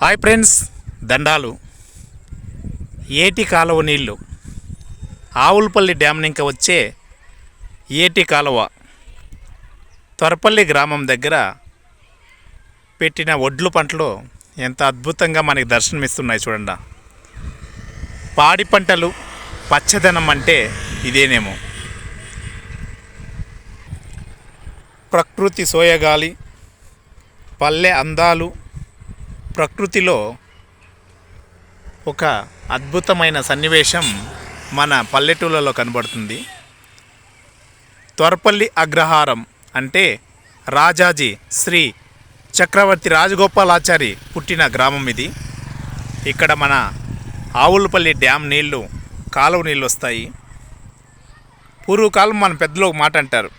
Hi friends, దండాలు. ఏటి కాలువ నీళ్ళు ఆవులపల్లి డ్యామ్ నుంచి వచ్చే ఏటి కాలువ త్వరపల్లి గ్రామం దగ్గర పెట్టిన ఒడ్లు పంటలు ఎంత అద్భుతంగా మనకి దర్శనమిస్తున్నాయి చూడండి. పాడి పంటలు పచ్చదనం అంటే ఇదేనేమో. ప్రకృతి సోయగాలి, పల్లె అందాలు, ప్రకృతిలో ఒక అద్భుతమైన సన్నివేశం మన పల్లెటూళ్ళలో కనబడుతుంది. త్వరపల్లి అగ్రహారం అంటే రాజాజీ శ్రీ చక్రవర్తి రాజగోపాలాచారి పుట్టిన గ్రామం ఇది. ఇక్కడ మన ఆవులపల్లి డ్యామ్ నీళ్లు, కాలువ నీళ్ళు వస్తాయి. పూర్వకాలం మన పెద్దలు ఒక మాట అంటారు,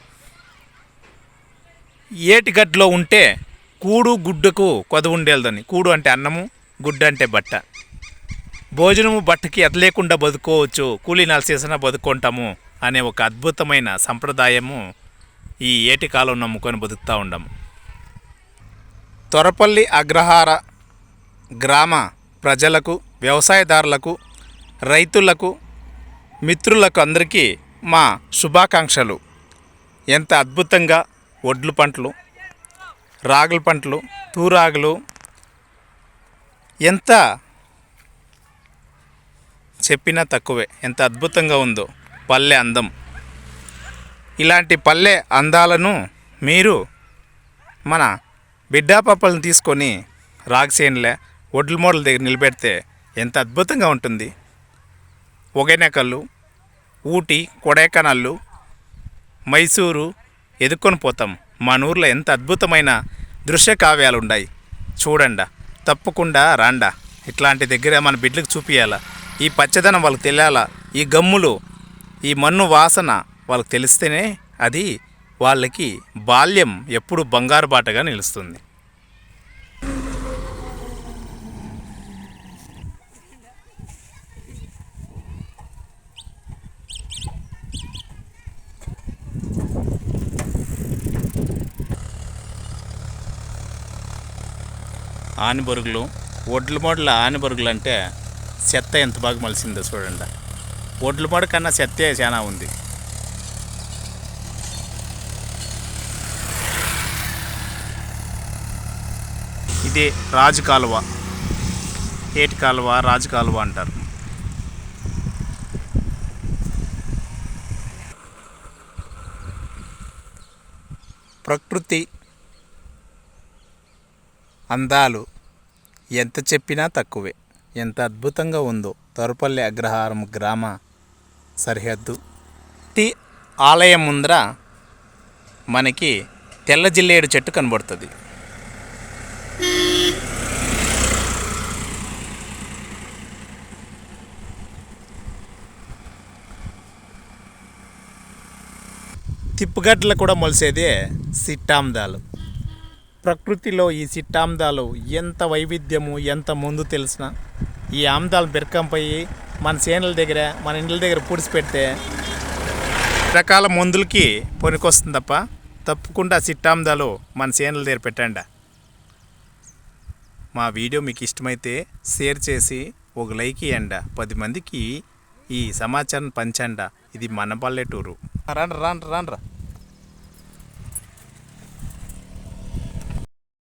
ఏటిగడ్లో ఉంటే కూడు గుడ్డకు కొదవ ఉండేదని. కూడు అంటే అన్నము, గుడ్డ అంటే బట్ట. భోజనము బట్టకి ఎదలేకుండా బతుకోవచ్చు, కూలీనాలు చేసినా బతుకుంటాము అనే ఒక అద్భుతమైన సంప్రదాయము ఈ ఏటి కాలం నమ్ముకొని బతుకుతూ ఉండము. త్వరపల్లి అగ్రహార గ్రామ ప్రజలకు, వ్యవసాయదారులకు, రైతులకు, మిత్రులకు అందరికీ మా శుభాకాంక్షలు. ఎంత అద్భుతంగా ఒడ్లు పంటలు, రాగుల పంటలు, తూరాగులు, ఎంత చెప్పినా తక్కువే. ఎంత అద్భుతంగా ఉందో పల్లె అందం. ఇలాంటి పల్లె అందాలను మీరు మన బిడ్డాపప్పలను తీసుకొని రాగసేనులే ఒడ్ల మోడల దగ్గర నిలబెడితే ఎంత అద్భుతంగా ఉంటుంది. ఒగెనకల్లు, ఊటీ, కొడైకెనాల్, మైసూరు ఎదుక్కొని పోతాం. మన ఊర్లో ఎంత అద్భుతమైన దృశ్య కావ్యాలు ఉన్నాయి చూడండి. తప్పకుండా రాండా. ఇట్లాంటి దగ్గర మన బిడ్డలకు చూపించాలా. ఈ పచ్చదనం వాళ్ళకి తెలియాలా. ఈ గమ్ములు, ఈ మన్ను వాసన వాళ్ళకి తెలిస్తేనే అది వాళ్ళకి బాల్యం ఎప్పుడు బంగారు బాటగా నిలుస్తుంది. ఆనిబొరుగులు, ఒడ్ల మోడల ఆనిబొరుగులు అంటే చెత్త ఎంత బాగా మలిసిందో చూడండి. ఒడ్ల మోడ కన్నా చెత్తే చాలా ఉంది. ఇది రాజు కాలువ, ఏటి కాలువ, రాజు కాలువ అంటారు. ప్రకృతి అందాలు ఎంత చెప్పినా తక్కువే. ఎంత అద్భుతంగా ఉందో త్వరపల్లి అగ్రహారం గ్రామ సరిహద్దు. టీ ఆలయం ముందర మనకి తెల్ల జిల్లేడు చెట్టు కనబడుతుంది. తిప్పుగడ్డలు కూడా మొలిసేదే సిట్టాందాలు. ప్రకృతిలో ఈ సిట్టాందాలు ఎంత వైవిధ్యము, ఎంత ముందు తెలిసిన ఈ ఆమ్దాలు బెరకంపోయి మన చేనుల దగ్గర, మన ఇండ్ల దగ్గర పూడిసి పెడితే రకాల మందులకి పనికొస్తుంది తప్ప తప్పకుండా సిట్టాందాలు మన చేనుల దగ్గర పెట్టండి. మా వీడియో మీకు ఇష్టమైతే షేర్ చేసి ఒక లైక్ ఇవ్వండి. 10 మందికి ఈ సమాచారం పంచండి. ఇది మన పల్లెటూరు. రాండ్రా.